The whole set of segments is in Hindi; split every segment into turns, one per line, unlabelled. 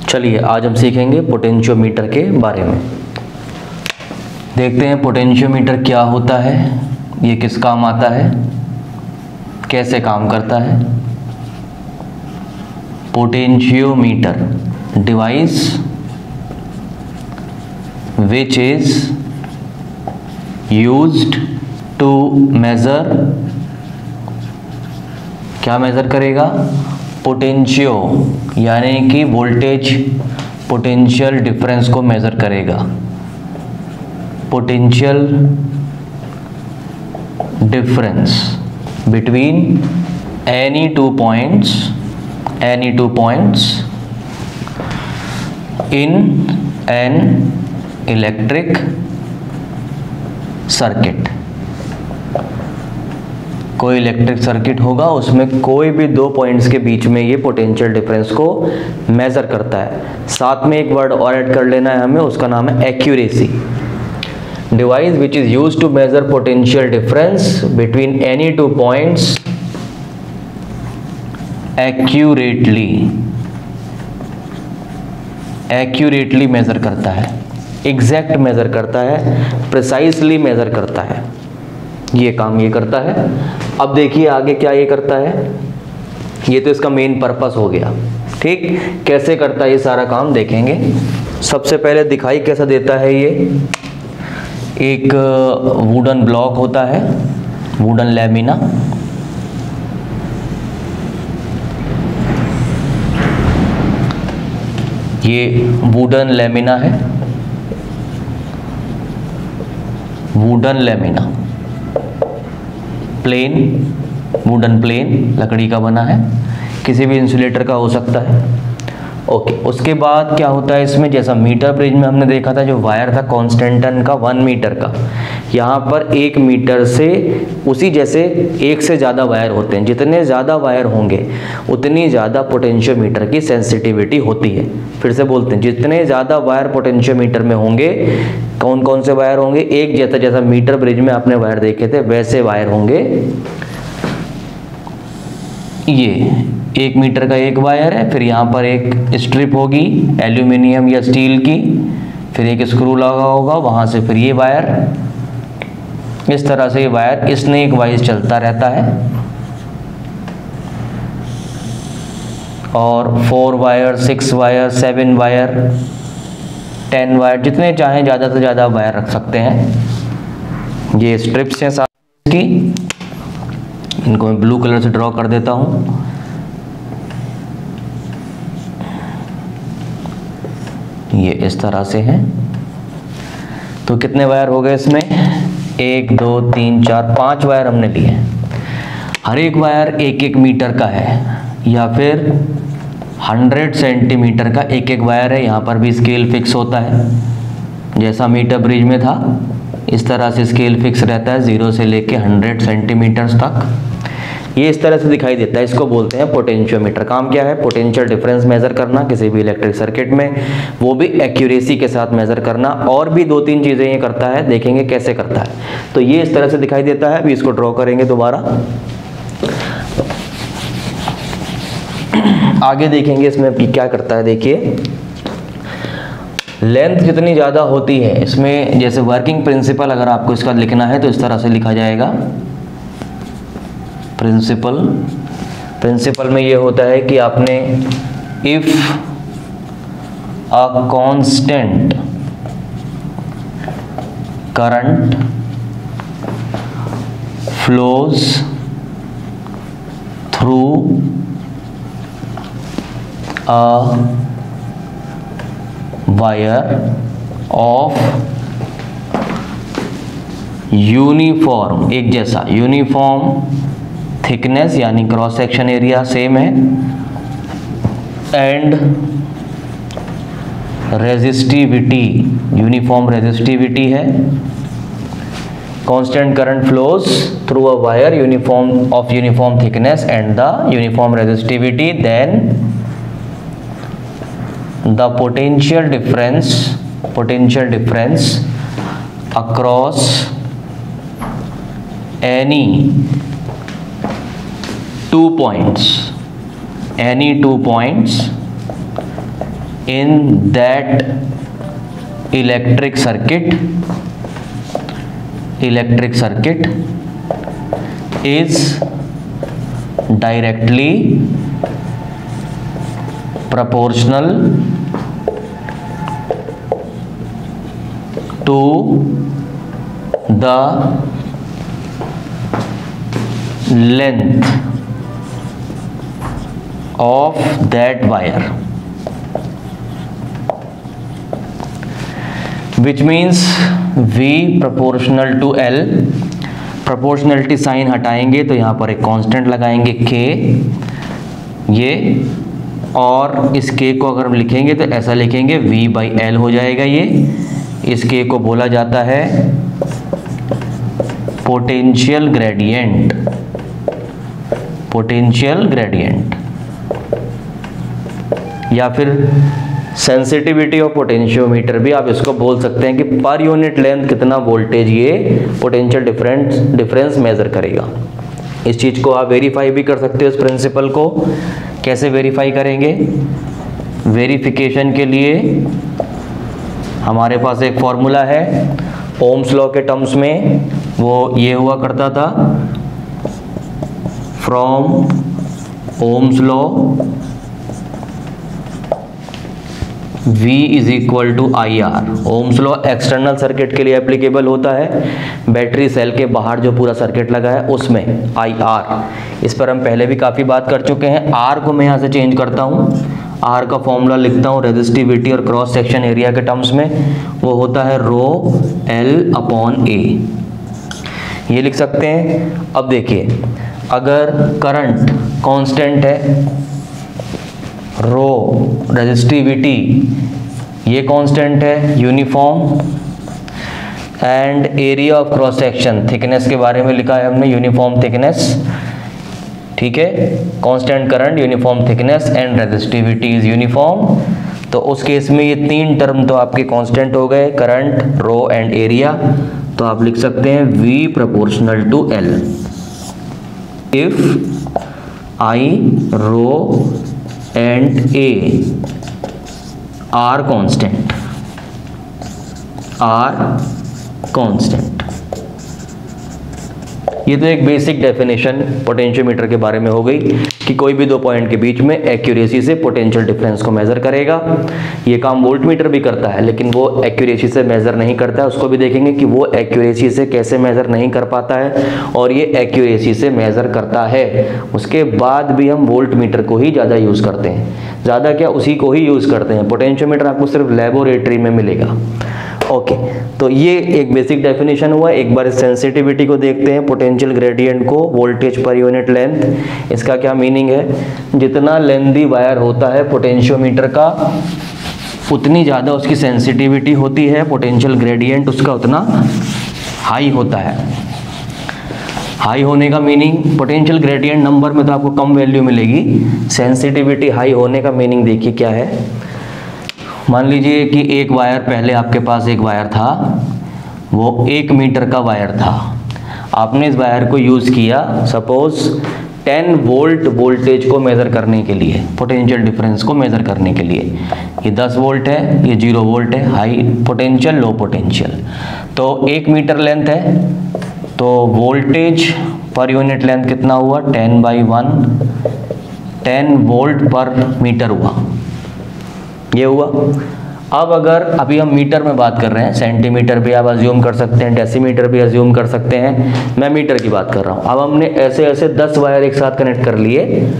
चलिए आज हम सीखेंगे पोटेंशियोमीटर के बारे में। देखते हैं पोटेंशियोमीटर क्या होता है, ये किस काम आता है, कैसे काम करता है। Potentiometer device which is used to measure, क्या मेज़र करेगा? पोटेंशियो यानी कि वोल्टेज पोटेंशियल डिफरेंस को मेज़र करेगा। Potential difference between any two points in an electric circuit. कोई इलेक्ट्रिक सर्किट होगा, उसमें कोई भी दो पॉइंट्स के बीच में ये पोटेंशियल डिफरेंस को मेज़र करता है। साथ में एक वर्ड और ऐड कर लेना है हमें, उसका नाम है accuracy. Device which is used to measure potential difference between any two points accurately measure करता है, एग्जैक्ट मेजर करता है, प्रिसाइसली मेजर करता है। ये काम ये करता है। अब देखिए आगे क्या ये करता है। ये तो इसका मेन पर्पस हो गया, ठीक। कैसे करता है ये सारा काम देखेंगे। सबसे पहले दिखाई कैसा देता है। ये एक वुडन ब्लॉक होता है, वुडन लैमिना। ये वुडन लैमिना है, wooden lamina plane, wooden plane लकड़ी का बना है, किसी भी इंसुलेटर का हो सकता है। ओके, उसके बाद क्या होता है इसमें, जैसा मीटर ब्रिज में हमने देखा था जो वायर था कांस्टेंटन का 1 मीटर का, यहाँ पर 1 मीटर से उसी जैसे एक से ज़्यादा वायर होते हैं। जितने ज़्यादा वायर होंगे उतनी ज़्यादा पोटेंशियोमीटर की सेंसिटिविटी होती है। फिर से बोलते हैं, जितने ज़्यादा वायर पोटेंशियोमीटर में होंगे, कौन कौन से वायर होंगे, एक जैसा मीटर ब्रिज में आपने वायर देखे थे वैसे वायर होंगे। ये 1 मीटर का एक वायर है, फिर यहाँ पर एक स्ट्रिप होगी एल्यूमिनियम या स्टील की, फिर एक स्क्रू लगा होगा, वहाँ से फिर ये वायर, इस तरह से ये वायर स्नेक वाइज चलता रहता है। और 4 वायर, 6 वायर, 7 वायर, 10 वायर, जितने चाहें ज़्यादा से ज़्यादा वायर रख सकते हैं। ये स्ट्रिप्स हैं साथ की, इनको मैं ब्लू कलर से ड्रॉ कर देता हूँ। ये इस तरह से हैं। तो कितने वायर हो गए इसमें? 1 2 3 4 5 वायर हमने लिए। हर एक वायर 1-1 मीटर का है, या फिर 100 सेंटीमीटर का एक वायर है। यहाँ पर भी स्केल फिक्स होता है, जैसा मीटर ब्रिज में था इस तरह से स्केल फिक्स रहता है, 0 से लेके 100 सेंटीमीटर तक। ये इस तरह से दिखाई देता है, इसको बोलते हैं पोटेंशियोमीटर। काम क्या है? पोटेंशियल डिफरेंस मेज़र करना किसी भी इलेक्ट्रिक सर्किट में, वो भी एक्यूरेसी के साथ मेज़र करना। और भी 2-3 चीज़ें ये करता है, देखेंगे कैसे करता है। तो ये इस तरह से दिखाई देता है। अभी इसको ड्रॉ करेंगे दोबारा, आगे देखेंगे इसमें कि क्या करता है। देखिए लेंथ जितनी ज़्यादा होती है इसमें, जैसे वर्किंग प्रिंसिपल अगर आपको इसका लिखना है तो इस तरह से लिखा जाएगा। प्रिंसिपल में ये होता है कि आपने if a constant current flows through a wire of uniform, एक जैसा, यूनिफॉर्म थिकनेस यानी क्रॉस सेक्शन एरिया सेम है, एंड रेजिस्टिविटी, यूनिफॉर्म रेजिस्टिविटी है। Constant current flows through a wire uniform thickness and the uniform resistivity, then the potential difference across any 2 points in that electric circuit is directly proportional to the length of that wire, which means V proportional to L. Proportionality sign हटाएंगे तो यहाँ पर एक कांस्टेंट लगाएंगे K, ये, और इस K को अगर हम लिखेंगे तो ऐसा लिखेंगे V बाई L हो जाएगा। ये इस K को बोला जाता है पोटेंशियल ग्रेडियंट। पोटेंशियल ग्रेडियंट या फिर सेंसिटिविटी ऑफ पोटेंशियोमीटर भी आप इसको बोल सकते हैं कि पर यूनिट लेंथ कितना वोल्टेज ये पोटेंशियल डिफरेंस मेजर करेगा। इस चीज को आप वेरीफाई भी कर सकते हो। इस प्रिंसिपल को कैसे वेरीफाई करेंगे? वेरिफिकेशन के लिए हमारे पास एक फॉर्मूला है ओम्स लॉ के टर्म्स में, वो ये हुआ करता था from ohm's law V is equal to I R. Ohm's law external circuit के लिए एप्लीकेबल होता है, बैटरी सेल के बाहर जो पूरा सर्किट लगा है उसमें आई आर। इस पर हम पहले भी काफ़ी बात कर चुके हैं। आर को मैं यहाँ से चेंज करता हूँ, आर का फॉर्मूला लिखता हूँ रेजिस्टिविटी और क्रॉस सेक्शन एरिया के टर्म्स में, वो होता है रो एल अपॉन ए, ये लिख सकते हैं। अब देखिए अगर करंट कांस्टेंट है, रो रेजिस्टिविटी ये कांस्टेंट है uniform, and area of cross section thickness के बारे में लिखा है हमने यूनिफॉर्म थिकनेस, ठीक है। Constant current, uniform thickness and resistivity is uniform. तो उस केस में ये तीन टर्म तो आपके कांस्टेंट हो गए, करंट, रो एंड एरिया। तो आप लिख सकते हैं V proportional to L if I, rho and A are constant, ये तो एक बेसिक डेफिनेशन पोटेंशियोमीटर के बारे में हो गई कि कोई भी दो पॉइंट के बीच में एक्यूरेसी से पोटेंशियल डिफरेंस को मेजर करेगा। ये काम वोल्टमीटर भी करता है, लेकिन वो एक्यूरेसी से मेजर नहीं करता है। उसको भी देखेंगे कि वो एक्यूरेसी से कैसे मेजर नहीं कर पाता है और ये एक्यूरेसी से मेजर करता है। उसके बाद भी हम वोल्टमीटर को ही ज़्यादा यूज़ करते हैं, ज़्यादा क्या उसी को ही यूज़ करते हैं। पोटेंशियोमीटर आपको सिर्फ लेबोरेटरी में मिलेगा। ओके, तो ये एक बेसिक डेफिनेशन हुआ। एक बार सेंसिटिविटी को देखते हैं, पोटेंशियल ग्रेडियंट को, वोल्टेज पर यूनिट लेंथ। इसका क्या मीनिंग है? जितना लेंथी वायर होता है पोटेंशियोमीटर का, उतनी ज़्यादा उसकी सेंसिटिविटी होती है, पोटेंशियल ग्रेडियंट उसका उतना हाई होता है। हाई होने का मीनिंग, पोटेंशियल ग्रेडियंट नंबर में तो आपको कम वैल्यू मिलेगी, सेंसिटिविटी हाई होने का मीनिंग देखिए क्या है। मान लीजिए कि एक वायर, पहले आपके पास एक वायर था, वो 1 मीटर का वायर था। आपने इस वायर को यूज़ किया सपोज 10 वोल्ट वोल्टेज को मेज़र करने के लिए, पोटेंशियल डिफरेंस को मेज़र करने के लिए। ये 10 वोल्ट है, ये 0 वोल्ट है, हाई पोटेंशियल, लो पोटेंशियल। तो 1 मीटर लेंथ है, तो वोल्टेज पर यूनिट लेंथ कितना हुआ? 10/1, 10 वोल्ट पर मीटर हुआ, ये हुआ। अब अगर अभी हम मीटर में बात कर रहे हैं, सेंटीमीटर भी आप अज्यूम कर सकते हैं, डेसीमीटर भी अज्यूम कर सकते हैं, मैं मीटर की बात कर रहा हूं। अब हमने ऐसे ऐसे 10 वायर एक साथ कनेक्ट कर लिए।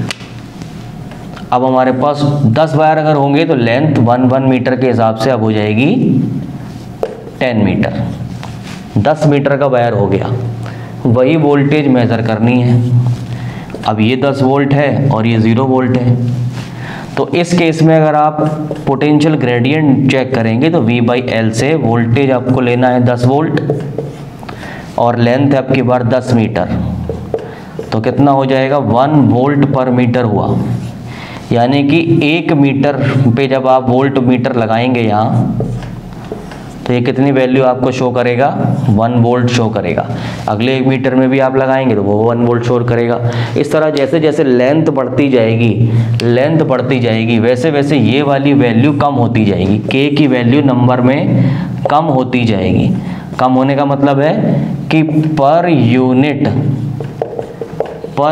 अब हमारे पास 10 वायर अगर होंगे तो लेंथ 1 मीटर के हिसाब से अब हो जाएगी 10 मीटर। 10 मीटर का वायर हो गया, वही वोल्टेज मेजर करनी है। अब ये 10 वोल्ट है और ये 0 वोल्ट है। तो इस केस में अगर आप पोटेंशियल ग्रेडियंट चेक करेंगे तो V/L से वोल्टेज आपको लेना है 10 वोल्ट और लेंथ है आपकी बार 10 मीटर। तो कितना हो जाएगा? 1 वोल्ट पर मीटर हुआ। यानी कि 1 मीटर पे जब आप वोल्ट मीटर लगाएंगे यहाँ, तो ये कितनी वैल्यू आपको शो करेगा, 1 वोल्ट शो करेगा। अगले 1 मीटर में भी आप लगाएंगे तो वो 1 वोल्ट शो करेगा। इस तरह जैसे जैसे लेंथ बढ़ती जाएगी वैसे वैसे ये वाली वैल्यू कम होती जाएगी, के की वैल्यू नंबर में कम होती जाएगी। कम होने का मतलब है कि पर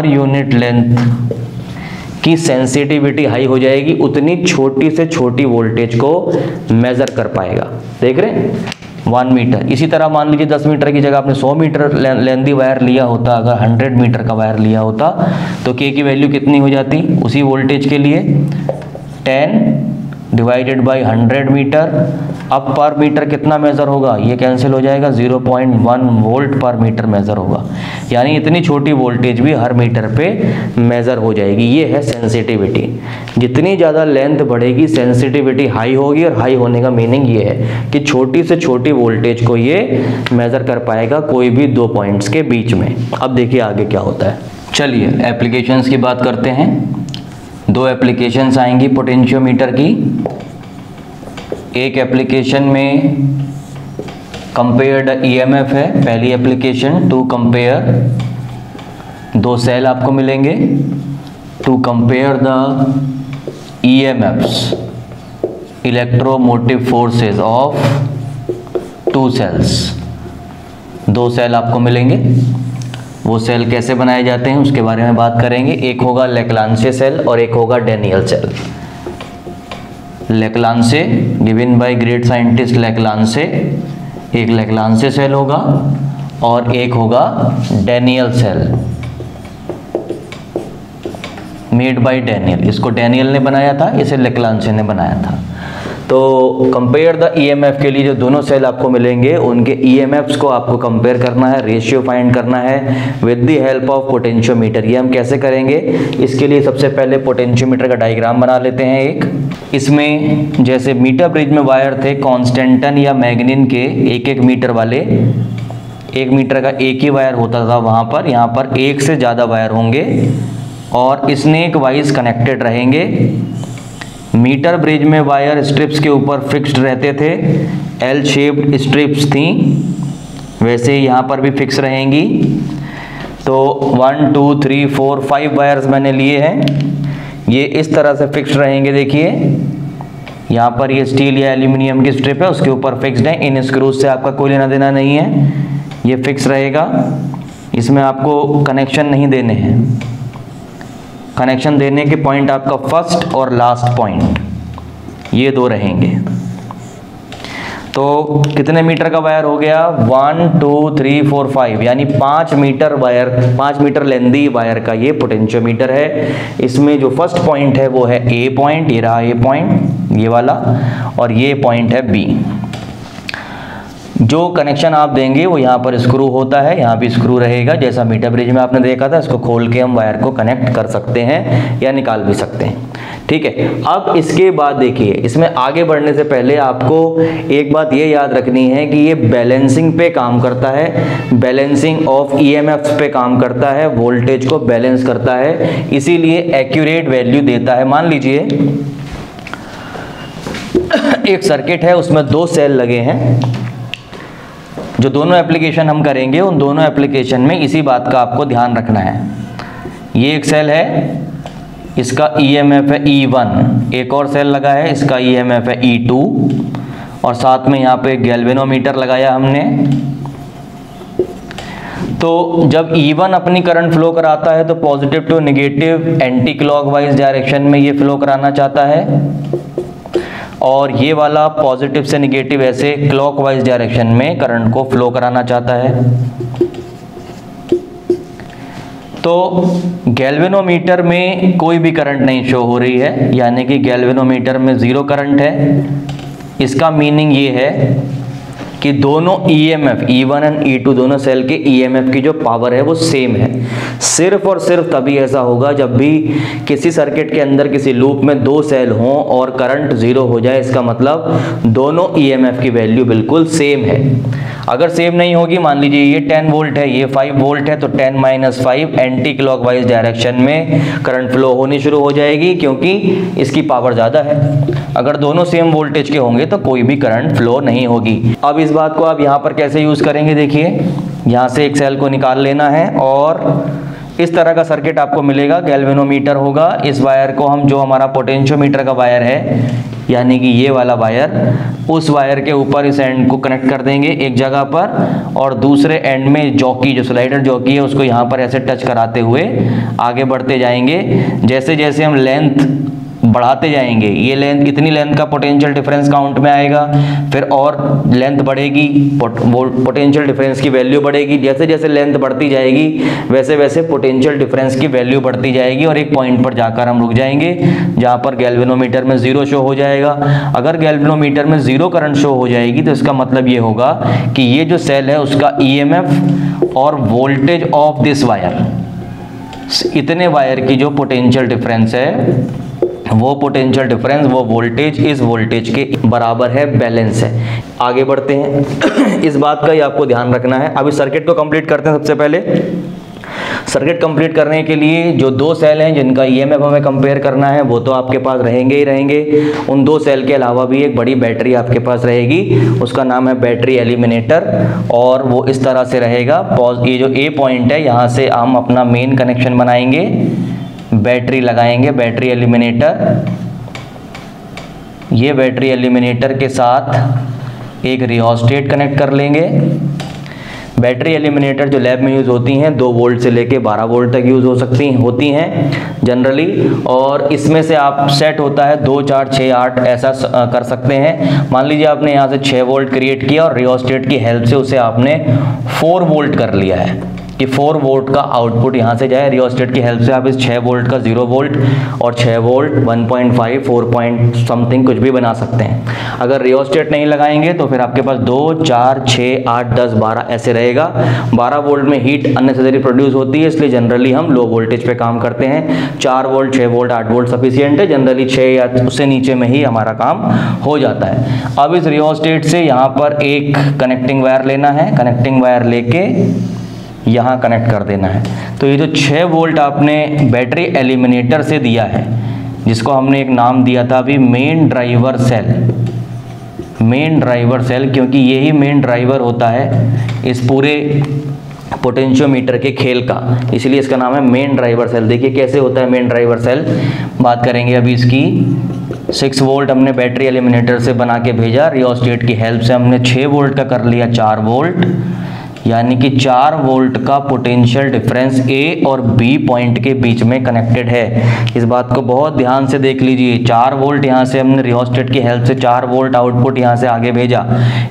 यूनिट लेंथ की सेंसिटिविटी हाई हो जाएगी, उतनी छोटी से छोटी वोल्टेज को मेजर कर पाएगा। देख रहे हैं 1 मीटर। इसी तरह मान लीजिए 10 मीटर की जगह आपने 100 मीटर लेंथी वायर लिया होता, अगर 100 मीटर का वायर लिया होता तो के की वैल्यू कितनी हो जाती उसी वोल्टेज के लिए, 10 डिवाइडेड बाई 100 मीटर। अब पर मीटर कितना मेज़र होगा, ये कैंसिल हो जाएगा, 0.1 वोल्ट पर मीटर मेज़र होगा। यानी इतनी छोटी वोल्टेज भी हर मीटर पे मेज़र हो जाएगी। ये है सेंसिटिविटी। जितनी ज़्यादा लेंथ बढ़ेगी सेंसिटिविटी हाई होगी, और हाई होने का मीनिंग ये है कि छोटी से छोटी वोल्टेज को ये मेज़र कर पाएगा कोई भी 2 पॉइंट्स के बीच में। अब देखिए आगे क्या होता है। चलिए एप्लीकेशंस की बात करते हैं। 2 एप्लीकेशंस आएंगी पोटेंशियोमीटर की। एक एप्लीकेशन में कंपेयर्ड ईएमएफ है, पहली एप्लीकेशन टू कंपेयर, 2 सेल आपको मिलेंगे to compare the EMFs, electromotive forces of 2 cells. 2 cell आपको मिलेंगे। वो सेल कैसे बनाए जाते हैं उसके बारे में बात करेंगे। एक होगा लेक्लांसे सेल और एक होगा Daniell cell. Leclanche given by great scientist Leclanche, एक लेक्लांसे सेल होगा और एक होगा Daniell cell, made by Daniell. इसको डैनियल ने बनाया था, इसे लेक्लांसे ने बनाया था। तो कंपेयर द ईएमएफ के लिए जो दोनों सेल आपको मिलेंगे उनके ईएमएफ्स को आपको कंपेयर करना है, रेशियो फाइंड करना है with the help of potentiometer. ये हम कैसे करेंगे, इसके लिए सबसे पहले पोटेंशियोमीटर का डायग्राम बना लेते हैं एक। इसमें जैसे मीटर ब्रिज में वायर थे कॉन्स्टेंटन या मैग्नीन के 1-1 मीटर वाले, 1 मीटर का एक ही वायर होता था वहाँ पर, यहाँ पर 1 से ज़्यादा वायर होंगे और स्नेक वाइज कनेक्टेड रहेंगे। मीटर ब्रिज में वायर स्ट्रिप्स के ऊपर फिक्स्ड रहते थे, एल शेप्ड स्ट्रिप्स थी, वैसे यहाँ पर भी फिक्स रहेंगी। तो 1 2 3 4 5 वायर्स मैंने लिए हैं, ये इस तरह से फिक्स्ड रहेंगे। देखिए यहाँ पर ये स्टील या एल्यूमिनियम की स्ट्रिप है, उसके ऊपर फिक्स्ड है। इन स्क्रूज से आपका कोई लेना देना नहीं है, ये फिक्स रहेगा। इसमें आपको कनेक्शन नहीं देने हैं। कनेक्शन देने के पॉइंट आपका फर्स्ट और लास्ट पॉइंट, ये 2 रहेंगे। तो कितने मीटर का वायर हो गया, 1 2 3 4 5, यानी 5 metre wire, 5 metre lengthy wire का ये पोटेंशियोमीटर है। इसमें जो फर्स्ट पॉइंट है वो है ए पॉइंट, ये रहा ए पॉइंट ये वाला, और ये पॉइंट है बी। जो कनेक्शन आप देंगे वो यहाँ पर स्क्रू होता है, यहाँ भी स्क्रू रहेगा जैसा मीटर ब्रिज में आपने देखा था। इसको खोल के हम वायर को कनेक्ट कर सकते हैं या निकाल भी सकते हैं, ठीक है। अब इसके बाद देखिए, इसमें आगे बढ़ने से पहले आपको एक बात ये याद रखनी है कि ये बैलेंसिंग पे काम करता है, बैलेंसिंग ऑफ ईएमएफ्स पे काम करता है, वोल्टेज को बैलेंस करता है, इसीलिए एक्यूरेट वैल्यू देता है। मान लीजिए एक सर्किट है, उसमें 2 सेल लगे हैं। जो दोनों एप्लीकेशन हम करेंगे उन दोनों एप्लीकेशन में इसी बात का आपको ध्यान रखना है। ये एक सेल है, इसका ईएमएफ है E1, एक और सेल लगा है, इसका ईएमएफ है E2, और साथ में यहाँ पे गैल्वेनोमीटर लगाया हमने। तो जब E1 अपनी करंट फ्लो कराता है तो positive to negative anti clockwise direction में ये फ्लो कराना चाहता है, और ये वाला पॉजिटिव से नेगेटिव ऐसे क्लॉकवाइज डायरेक्शन में करंट को फ्लो कराना चाहता है। तो गैल्वेनोमीटर में कोई भी करंट नहीं शो हो रही है, यानी कि गैल्वेनोमीटर में 0 करंट है। इसका मीनिंग ये है कि दोनों ईएमएफ E1 और E2 दोनों सेल के ईएमएफ की जो पावर है वो सेम है। सिर्फ और सिर्फ तभी ऐसा होगा जब भी किसी सर्किट के अंदर किसी लूप में 2 सेल हों और करंट 0 हो जाए, इसका मतलब दोनों ईएमएफ की वैल्यू बिल्कुल सेम है। अगर सेम नहीं होगी, मान लीजिए ये 10 वोल्ट है, ये 5 वोल्ट है, तो 10 - 5 एंटी क्लॉकवाइज डायरेक्शन में करंट फ्लो होनी शुरू हो जाएगी, क्योंकि इसकी पावर ज़्यादा है। अगर दोनों सेम वोल्टेज के होंगे तो कोई भी करंट फ्लो नहीं होगी। अब इस बात को आप यहाँ पर कैसे यूज करेंगे, देखिए यहाँ से एक सेल को निकाल लेना है और इस तरह का सर्किट आपको मिलेगा। गैल्वेनोमीटर होगा, इस वायर को हम, जो हमारा पोटेंशियोमीटर का वायर है यानी कि ये वाला वायर, उस वायर के ऊपर इस एंड को कनेक्ट कर देंगे एक जगह पर, और दूसरे एंड में जॉकी, जो स्लाइडर जॉकी है, उसको यहाँ पर ऐसे टच कराते हुए आगे बढ़ते जाएंगे। जैसे जैसे हम लेंथ बढ़ाते जाएंगे, ये लेंथ, इतनी लेंथ का पोटेंशियल डिफरेंस काउंट में आएगा, फिर और लेंथ बढ़ेगी, पोटेंशियल डिफरेंस की वैल्यू बढ़ेगी। जैसे जैसे लेंथ बढ़ती जाएगी वैसे वैसे पोटेंशियल डिफरेंस की वैल्यू बढ़ती जाएगी और एक पॉइंट पर जाकर हम रुक जाएंगे जहां पर गैल्वेनोमीटर में 0 शो हो जाएगा। अगर गैल्वेनोमीटर में 0 करंट शो हो जाएगी तो इसका मतलब ये होगा कि ये जो सेल है उसका ईएमएफ और वोल्टेज ऑफ दिस वायर, इतने वायर की जो पोटेंशियल डिफरेंस है, वो पोटेंशियल डिफरेंस, वो वोल्टेज इस वोल्टेज के बराबर है, बैलेंस है। आगे बढ़ते हैं, इस बात का ही आपको ध्यान रखना है। अब इस सर्किट को कंप्लीट करते हैं। सबसे पहले सर्किट कंप्लीट करने के लिए जो दो सेल हैं जिनका ईएमएफ हमें कंपेयर करना है वो तो आपके पास रहेंगे ही रहेंगे। उन दो सेल के अलावा भी एक बड़ी बैटरी आपके पास रहेगी, उसका नाम है बैटरी एलिमिनेटर, और वो इस तरह से रहेगा। ये जो ए पॉइंट है, यहाँ से हम अपना मेन कनेक्शन बनाएंगे, बैटरी लगाएंगे, बैटरी एलिमिनेटर। ये बैटरी एलिमिनेटर के साथ एक रियोस्टेट कनेक्ट कर लेंगे। बैटरी एलिमिनेटर जो लैब में यूज़ होती हैं 2 वोल्ट से लेके 12 वोल्ट तक यूज़ होती हैं जनरली, और इसमें से आप सेट होता है 2, 4, 6, 8 ऐसा कर सकते हैं। मान लीजिए आपने यहाँ से 6 वोल्ट क्रिएट किया और रियोस्टेट की हेल्प से उसे आपने 4 वोल्ट कर लिया है कि 4 वोल्ट का आउटपुट यहाँ से जाए। रियोस्टेट की हेल्प से आप इस 6 वोल्ट का 0 वोल्ट और 6 वोल्ट 1.5 4 पॉइंट समथिंग कुछ भी बना सकते हैं। अगर रियोस्टेट नहीं लगाएंगे तो फिर आपके पास 2, 4, 6, 8, 10, 12 ऐसे रहेगा। 12 वोल्ट में हीट अननेसेसरी प्रोड्यूस होती है, इसलिए जनरली हम लो वोल्टेज पे काम करते हैं। 4 वोल्ट, 6 वोल्ट, 8 वोल्ट सफिशियंट है। जनरली 6 या उससे नीचे में ही हमारा काम हो जाता है। अब इस रियोस्टेट से यहाँ पर एक कनेक्टिंग वायर लेना है, कनेक्टिंग वायर लेके यहाँ कनेक्ट कर देना है। तो ये जो 6 वोल्ट आपने बैटरी एलिमिनेटर से दिया है, जिसको हमने एक नाम दिया था अभी main driver cell, main driver cell, क्योंकि यही मेन ड्राइवर होता है इस पूरे पोटेंशियोमीटर के खेल का, इसलिए इसका नाम है मेन ड्राइवर सेल। देखिए कैसे होता है मेन ड्राइवर सेल, बात करेंगे अभी इसकी। 6 वोल्ट हमने बैटरी एलिमिनेटर से बना के भेजा, रियोस्टेट की हेल्प से हमने 6 वोल्ट का कर लिया 4 वोल्ट, यानी कि 4 वोल्ट का पोटेंशियल डिफरेंस ए और बी पॉइंट के बीच में कनेक्टेड है। इस बात को बहुत ध्यान से देख लीजिए। 4 वोल्ट यहाँ से हमने रियोस्टेट की हेल्प से 4 वोल्ट आउटपुट यहाँ से आगे भेजा,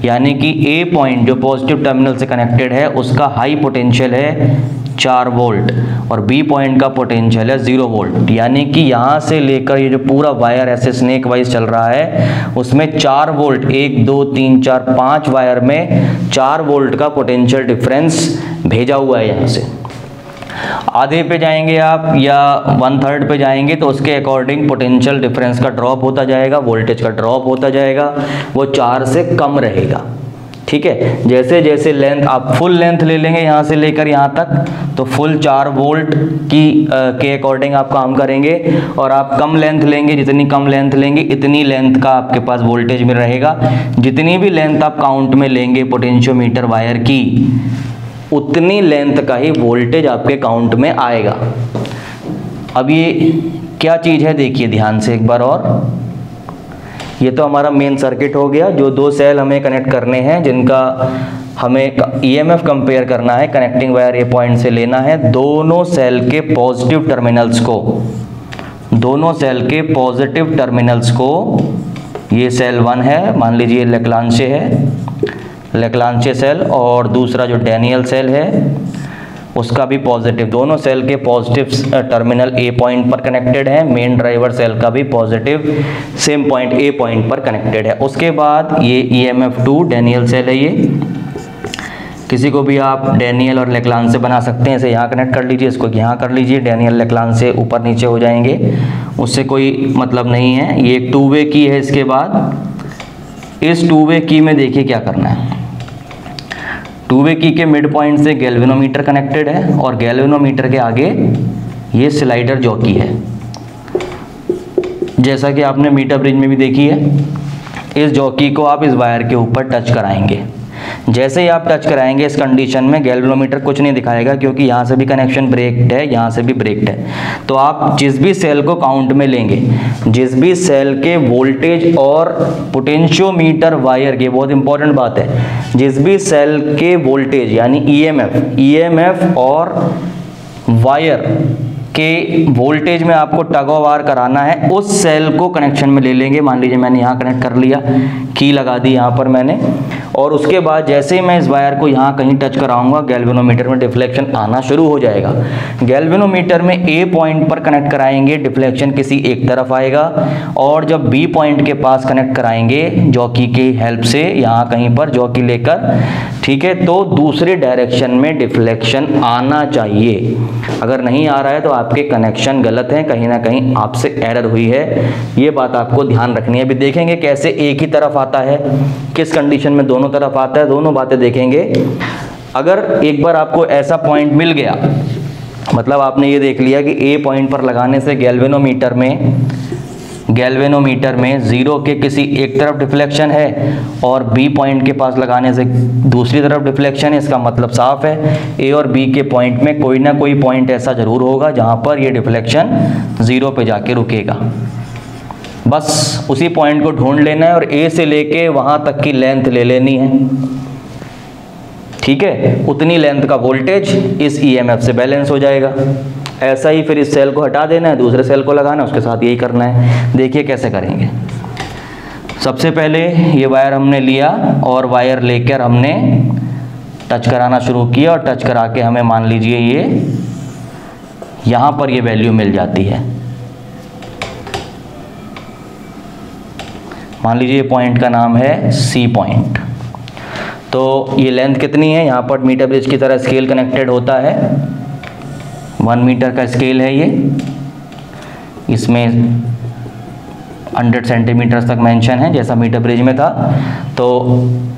यानी कि ए पॉइंट जो पॉजिटिव टर्मिनल से कनेक्टेड है उसका हाई पोटेंशियल है 4 वोल्ट और बी पॉइंट का पोटेंशियल है 0 वोल्ट, यानी कि यहाँ से लेकर ये जो पूरा वायर ऐसे स्नेक वाइज चल रहा है उसमें 4 वोल्ट, 1, 2, 3, 4, 5 वायर में 4 वोल्ट का पोटेंशियल डिफरेंस भेजा हुआ है। यहाँ से आधे पे जाएंगे आप या 1/3 पे जाएंगे तो उसके अकॉर्डिंग पोटेंशियल डिफरेंस का ड्रॉप होता जाएगा, वोल्टेज का ड्रॉप होता जाएगा, वो 4 से कम रहेगा। ठीक है, जैसे जैसे लेंथ आप फुल लेंथ ले लेंगे यहाँ से लेकर यहाँ तक, तो फुल 4 वोल्ट की के अकॉर्डिंग आप काम करेंगे, और आप कम लेंथ लेंगे, जितनी कम लेंथ लेंगे इतनी लेंथ का आपके पास वोल्टेज में रहेगा। जितनी भी लेंथ आप काउंट में लेंगे पोटेंशियोमीटर वायर की, उतनी लेंथ का ही वोल्टेज आपके काउंट में आएगा। अब ये क्या चीज़ है देखिए ध्यान से एक बार और। ये तो हमारा मेन सर्किट हो गया, जो 2 सेल हमें कनेक्ट करने हैं जिनका हमें ईएमएफ कंपेयर करना है। कनेक्टिंग वायर ए पॉइंट से लेना है, दोनों सेल के पॉजिटिव टर्मिनल्स को, दोनों सेल के पॉजिटिव टर्मिनल्स को, ये सेल 1 है, मान लीजिए लेक्लांचे है, लेक्लांचे सेल, और दूसरा जो डैनियल सेल है उसका भी पॉजिटिव, दोनों सेल के पॉजिटिव टर्मिनल ए पॉइंट पर कनेक्टेड है। मेन ड्राइवर सेल का भी positive same point A point पर कनेक्टेड है। उसके बाद ये EMF2 डैनियल सेल है, ये किसी को भी आप डैनियल और लेक्लांच से बना सकते हैं। इसे यहाँ कनेक्ट कर लीजिए, इसको यहाँ कर लीजिए, डैनियल लेक्लांच से ऊपर नीचे हो जाएंगे, उससे कोई मतलब नहीं है। ये एक 2 वे की है। इसके बाद इस 2 वे की में देखिए क्या करना है। 2 वे की के मिड पॉइंट से गैल्वेनोमीटर कनेक्टेड है और गैल्वेनोमीटर के आगे ये स्लाइडर जॉकी है। जैसा कि आपने मीटर ब्रिज में भी देखी है, इस जॉकी को आप इस वायर के ऊपर टच कराएंगे। जैसे ही आप टच कराएंगे इस कंडीशन में गैल्वेनोमीटर कुछ नहीं दिखाएगा, क्योंकि यहाँ से भी कनेक्शन ब्रेक्ड है, यहाँ से भी ब्रेक्ड है। तो आप जिस भी सेल को काउंट में लेंगे, जिस भी सेल के वोल्टेज और पोटेंशियोमीटर वायर की, बहुत इंपॉर्टेंट बात है, जिस भी सेल के वोल्टेज यानी ईएमएफ और वायर के वोल्टेज में आपको टग ऑफ वार कराना है, उस सेल को कनेक्शन में ले लेंगे। मान लीजिए मैंने यहाँ कनेक्ट कर लिया, की लगा दी यहाँ पर मैंने, और उसके बाद जैसे ही मैं इस वायर को यहाँ कहीं टच कराऊंगा गैल्वेनोमीटर में डिफ्लेक्शन आना शुरू हो जाएगा। गैल्वेनोमीटर में ए पॉइंट पर कनेक्ट कराएंगे, डिफ्लेक्शन किसी एक तरफ आएगा, और जब बी पॉइंट के पास कनेक्ट कराएंगे जॉकी की हेल्प से, यहाँ कहीं पर जॉकी लेकर, ठीक है, तो दूसरे डायरेक्शन में डिफ्लेक्शन आना चाहिए। अगर नहीं आ रहा है तो आपके कनेक्शन गलत हैं, कहीं ना कहीं आपसे एरर हुई है, ये बात आपको ध्यान रखनी है। अभी देखेंगे कैसे एक ही तरफ आता है, किस कंडीशन में दोनों तरफ आता है, दोनों बातें देखेंगे। अगर एक बार आपको ऐसा पॉइंट मिल गया, मतलब आपने ये देख लिया कि ए पॉइंट पर लगाने से गैल्वेनोमीटर में जीरो के किसी एक तरफ डिफ्लेक्शन है और बी पॉइंट के पास लगाने से दूसरी तरफ डिफ्लेक्शन है, इसका मतलब साफ है ए और बी के पॉइंट में कोई ना कोई पॉइंट ऐसा जरूर होगा जहां पर ये डिफ्लेक्शन जीरो पे जाके रुकेगा। बस उसी पॉइंट को ढूंढ लेना है और ए से लेके वहां तक की लेंथ ले लेनी है, ठीक है। उतनी लेंथ का वोल्टेज इस ईएमएफ से बैलेंस हो जाएगा। ऐसा ही फिर इस सेल को हटा देना है, दूसरे सेल को लगाना है, उसके साथ यही करना है। देखिए कैसे करेंगे। सबसे पहले ये वायर हमने लिया और वायर लेकर हमने टच कराना शुरू किया, और टच करा के हमें मान लीजिए ये यहाँ पर ये वैल्यू मिल जाती है। मान लीजिए पॉइंट का नाम है सी पॉइंट। तो ये लेंथ कितनी है, यहाँ पर मीटर ब्रिज की तरह स्केल कनेक्टेड होता है, 1 मीटर का स्केल है ये, इसमें 100 सेंटीमीटर तक मेंशन है जैसा मीटर ब्रिज में था। तो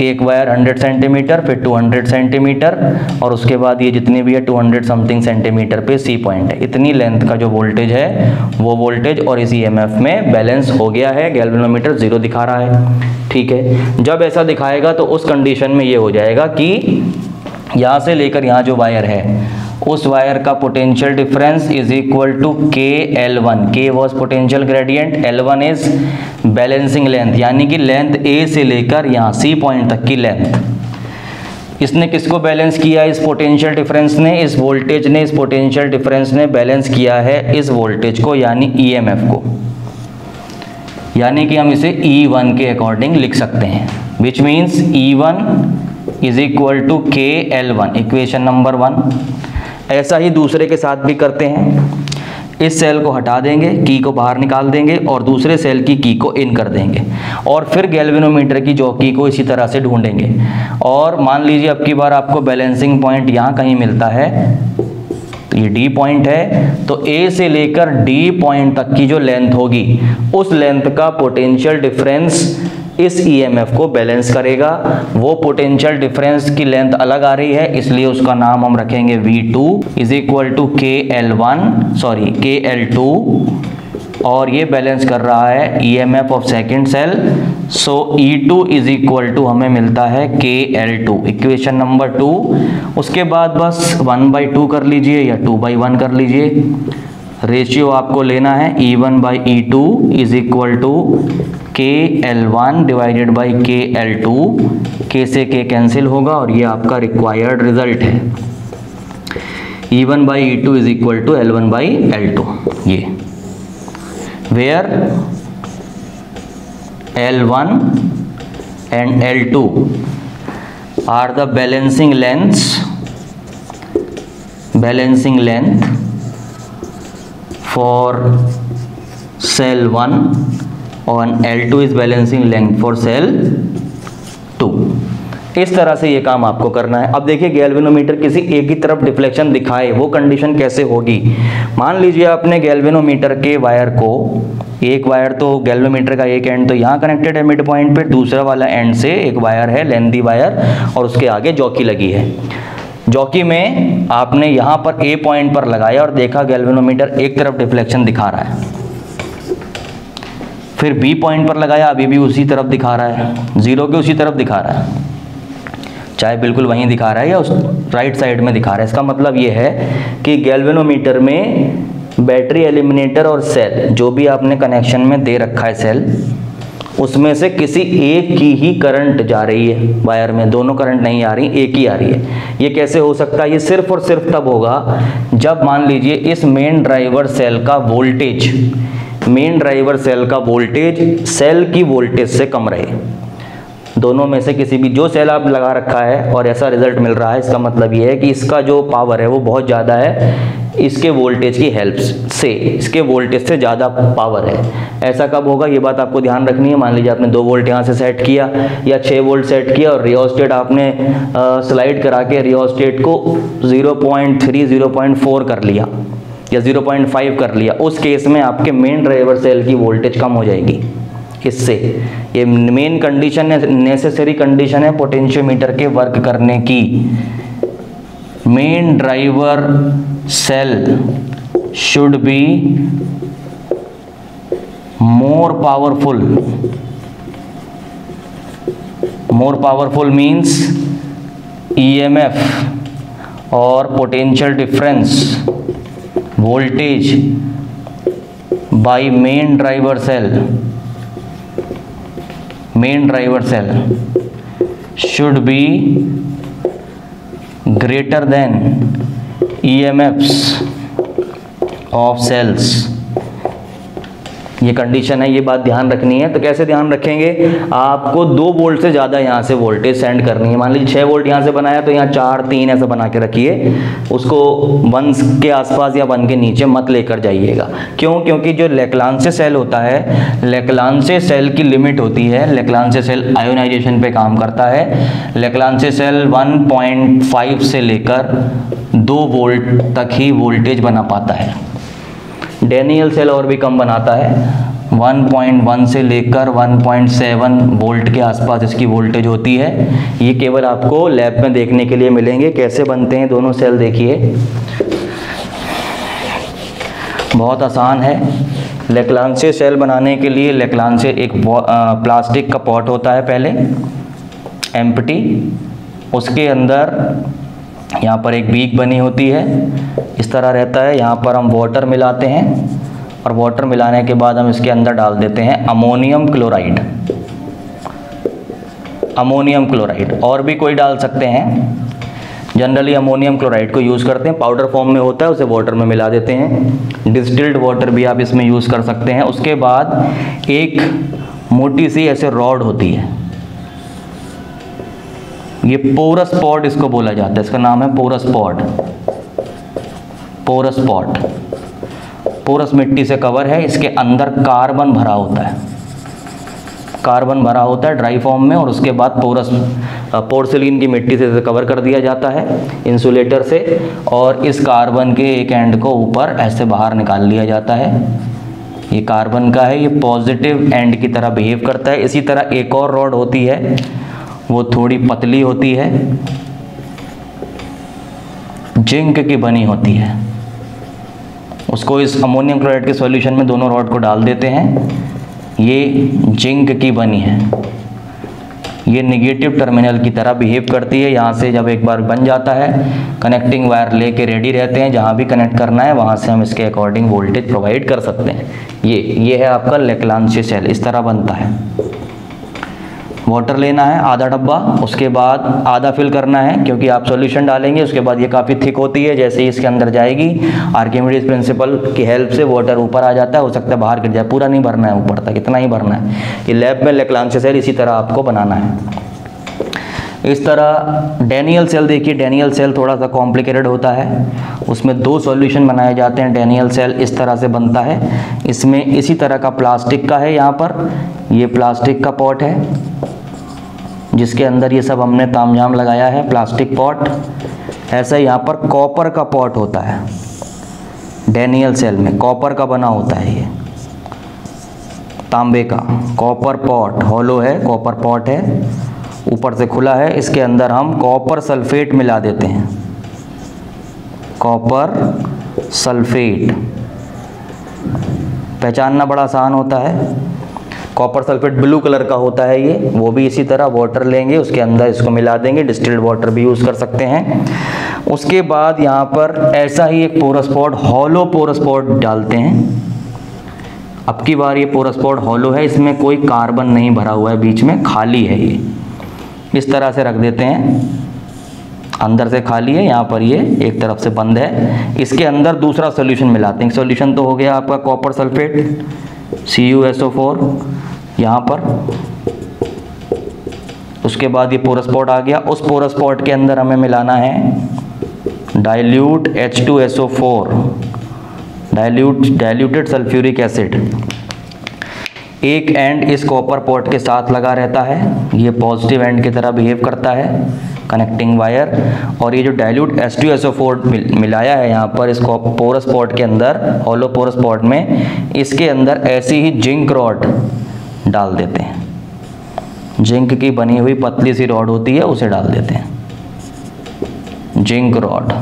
एक वायर 100 सेंटीमीटर, फिर 200 सेंटीमीटर, और उसके बाद ये जितनी भी है 200 समथिंग सेंटीमीटर पे सी पॉइंट है। इतनी लेंथ का जो वोल्टेज है वो वोल्टेज और इस ईएमएफ में बैलेंस हो गया है। गैल्वेनोमीटर जीरो दिखा रहा है, ठीक है। जब ऐसा दिखाएगा तो उस कंडीशन में ये हो जाएगा कि यहाँ से लेकर यहाँ जो वायर है उस वायर का potential difference is equal to KL1। K was potential gradient, L1 is balancing length, यानी कि लेंथ A से लेकर यहाँ C पॉइंट तक की लेंथ। इसने किसको बैलेंस किया, इस पोटेंशियल डिफरेंस ने, इस वोल्टेज ने, इस पोटेंशियल डिफरेंस ने बैलेंस किया है इस वोल्टेज को यानी EMF को, यानी कि हम इसे E1 के अकॉर्डिंग लिख सकते हैं, which means E1 is equal to KL1, equation number 1। ऐसा ही दूसरे के साथ भी करते हैं। इस सेल को हटा देंगे, की को बाहर निकाल देंगे और दूसरे सेल की की को इन कर देंगे, और फिर गैल्वेनोमीटर की जॉकी को इसी तरह से ढूंढेंगे। और मान लीजिए अब की बार आपको बैलेंसिंग पॉइंट यहाँ कहीं मिलता है, तो ये डी पॉइंट है, तो ए से लेकर डी पॉइंट तक की जो लेंथ होगी उस लेंथ का पोटेंशियल डिफरेंस इस ईएमएफ को बैलेंस करेगा। वो पोटेंशियल डिफरेंस की लेंथ अलग आ रही है, इसलिए उसका नाम हम रखेंगे V2 is equal to KL2, और ये बैलेंस कर रहा है EMF of second cell. So E2 is equal to हमें मिलता है KL2, इक्वेशन नंबर 2। उसके बाद बस 1/2 कर लीजिए या 2/1 कर लीजिए। रेशियो आपको लेना है E1/E2 is equal to KL1 divided by KL2। K से K कैंसिल होगा और ये आपका रिक्वायर्ड रिजल्ट है। E1/E2 is equal to L1/L2, ये where L1 and L2 are the balancing length for cell 1 and L2 is balancing length for cell 2। इस तरह से ये काम आपको करना है। अब देखिए गैल्वेनोमीटर किसी एक ही तरफ डिफ्लेक्शन दिखाए, वो कंडीशन कैसे होगी। मान लीजिए आपने गैल्वेनोमीटर के वायर को, एक वायर तो गैल्वेनोमीटर का एक एंड तो यहाँ कनेक्टेड है मिड पॉइंट पे, दूसरा वाला एंड से एक वायर है लेंथी वायर और उसके आगे जॉकी लगी है। जॉकी में आपने यहाँ पर ए पॉइंट पर लगाया और देखा गैल्वेनोमीटर एक तरफ डिफ्लेक्शन दिखा रहा है। फिर बी पॉइंट पर लगाया, अभी भी उसी तरफ दिखा रहा है, 0 के उसी तरफ दिखा रहा है, चाहे बिल्कुल वहीं दिखा रहा है या उस राइट साइड में दिखा रहा है। इसका मतलब ये है कि गैल्वेनोमीटर में बैटरी, एलिमिनेटर और सेल, जो भी आपने कनेक्शन में दे रखा है सेल, उसमें से किसी एक की ही करंट जा रही है वायर में, दोनों करंट नहीं आ रही, एक ही आ रही है। ये कैसे हो सकता है? ये सिर्फ और सिर्फ तब होगा जब मान लीजिए इस मेन ड्राइवर सेल का वोल्टेज, मेन ड्राइवर सेल का वोल्टेज सेल की वोल्टेज से कम रहे। दोनों में से किसी भी, जो सेल आप लगा रखा है और ऐसा रिजल्ट मिल रहा है, इसका मतलब ये है कि इसका जो पावर है वो बहुत ज़्यादा है, इसके वोल्टेज की हेल्प से, इसके वोल्टेज से ज़्यादा पावर है। ऐसा कब होगा? ये बात आपको ध्यान रखनी है। मान लीजिए आपने 2 वोल्ट यहाँ से सेट किया या 6 वोल्ट सेट किया और रियोस्टेट आपने स्लाइड करा के रियोस्टेट को 0.3, 0.4 कर लिया या 0.5 कर लिया। उस केस में आपके मेन ड्राइवर सेल की वोल्टेज कम हो जाएगी। इससे ये मेन कंडीशन है, नेसेसरी कंडीशन है पोटेंशियोमीटर के वर्क करने की। Main driver cell should be more powerful. More powerful means EMF और potential difference voltage by main driver cell, main driver cell should be greater than EMFs of cells। ये कंडीशन है, ये बात ध्यान रखनी है। तो कैसे ध्यान रखेंगे? आपको 2 वोल्ट से ज़्यादा यहाँ से वोल्टेज सेंड करनी है। मान लीजिए 6 वोल्ट यहाँ से बनाया तो यहाँ 4, 3 ऐसा बना के रखिए, उसको 1 के आसपास या 1 के नीचे मत लेकर जाइएगा। क्यों? क्योंकि जो लेक्लांचे सेल होता है, लेक्लांचे सेल की लिमिट होती है। लेक्लांचे सेल आयोनाइजेशन पे काम करता है। लेक्लांचे सेल 1.5 से लेकर 2 वोल्ट तक ही वोल्टेज बना पाता है। डैनियल सेल और भी कम बनाता है, 1.1 से लेकर 1.7 वोल्ट के आसपास इसकी वोल्टेज होती है। ये केवल आपको लैब में देखने के लिए मिलेंगे। कैसे बनते हैं दोनों सेल देखिए, बहुत आसान है। लेक्लांचे सेल बनाने के लिए लेक्लांचे एक प्लास्टिक का पॉट होता है पहले, एम्प्टी, उसके अंदर यहाँ पर एक बीक बनी होती है, इस तरह रहता है। यहाँ पर हम वाटर मिलाते हैं और वाटर मिलाने के बाद हम इसके अंदर डाल देते हैं अमोनियम क्लोराइड। अमोनियम क्लोराइड और भी कोई डाल सकते हैं, जनरली अमोनियम क्लोराइड को यूज़ करते हैं, पाउडर फॉर्म में होता है, उसे वाटर में मिला देते हैं। डिस्टिल्ड वाटर भी आप इसमें यूज़ कर सकते हैं। उसके बाद एक मोटी सी ऐसे रॉड होती है, ये पोरस पॉट इसको बोला जाता है, इसका नाम है porous pot. Porous pot, porous मिट्टी से कवर है, इसके अंदर कार्बन भरा होता है, कार्बन भरा होता है ड्राई फॉर्म में, और उसके बाद पोर्सिलीन की मिट्टी से इसे कवर कर दिया जाता है इंसुलेटर से, और इस कार्बन के एक एंड को ऊपर ऐसे बाहर निकाल लिया जाता है। ये कार्बन का है, ये पॉजिटिव एंड की तरह बिहेव करता है। इसी तरह एक और रॉड होती है, वो थोड़ी पतली होती है, जिंक की बनी होती है। उसको इस अमोनियम क्लोराइड के सॉल्यूशन में दोनों रॉड को डाल देते हैं। ये जिंक की बनी है, ये निगेटिव टर्मिनल की तरह बिहेव करती है। यहाँ से जब एक बार बन जाता है, कनेक्टिंग वायर लेके रेडी रहते हैं, जहाँ भी कनेक्ट करना है वहाँ से हम इसके अकॉर्डिंग वोल्टेज प्रोवाइड कर सकते हैं। ये है आपका लेक्लांचे सेल, इस तरह बनता है। वाटर लेना है आधा डब्बा, उसके बाद आधा फिल करना है, क्योंकि आप सॉल्यूशन डालेंगे उसके बाद ये काफ़ी थिक होती है। जैसे ही इसके अंदर जाएगी, आर्किमिडीज प्रिंसिपल की हेल्प से वाटर ऊपर आ जाता है, हो सकता है बाहर गिर जाए, पूरा नहीं भरना है ऊपर तक, इतना ही भरना है। ये लैब में लेक्लांचे सेल इसी तरह आपको बनाना है। इस तरह डैनियल सेल देखिए, डैनियल सेल थोड़ा सा कॉम्प्लिकेटेड होता है, उसमें 2 सॉल्यूशन बनाए जाते हैं। डैनियल सेल इस तरह से बनता है, इसमें इसी तरह का प्लास्टिक का है, यहाँ पर ये प्लास्टिक का पॉट है जिसके अंदर ये सब हमने तामझाम लगाया है, प्लास्टिक पॉट। ऐसा ही यहाँ पर कॉपर का पॉट होता है, डैनियल सेल में कॉपर का बना होता है, ये तांबे का कॉपर पॉट, हॉलो है, कॉपर पॉट है, ऊपर से खुला है। इसके अंदर हम कॉपर सल्फेट मिला देते हैं, कॉपर सल्फेट। पहचानना बड़ा आसान होता है। कॉपर सल्फेट ब्लू कलर का होता है ये, वो भी इसी तरह वाटर लेंगे, उसके अंदर इसको मिला देंगे, डिस्टिल्ड वाटर भी यूज़ कर सकते हैं। उसके बाद यहाँ पर ऐसा ही एक porous pot, hollow porous pot डालते हैं। अब की बार ये पोरस पॉट हॉलो है, इसमें कोई कार्बन नहीं भरा हुआ है, बीच में खाली है ये, इस तरह से रख देते हैं। अंदर से खाली है, यहाँ पर ये एक तरफ से बंद है। इसके अंदर दूसरा सॉल्यूशन मिलाते हैं। सॉल्यूशन तो हो गया आपका कॉपर सल्फेट CuSO4 यहाँ पर। उसके बाद ये पोरस पॉट आ गया। उस पोरस पॉट के अंदर हमें मिलाना है dilute H2SO4, diluted sulphuric acid. एक एंड इस कॉपर पॉट के साथ लगा रहता है, ये पॉजिटिव एंड की तरह बिहेव करता है, कनेक्टिंग वायर। और ये जो डाइल्यूट H2SO4 मिलाया है यहाँ पर इस पोरस पॉट के अंदर, हॉलो पोरस पॉट में, इसके अंदर ऐसी ही जिंक रॉड डाल देते हैं। जिंक की बनी हुई पतली सी रॉड होती है, उसे डाल देते हैं, जिंक रॉड।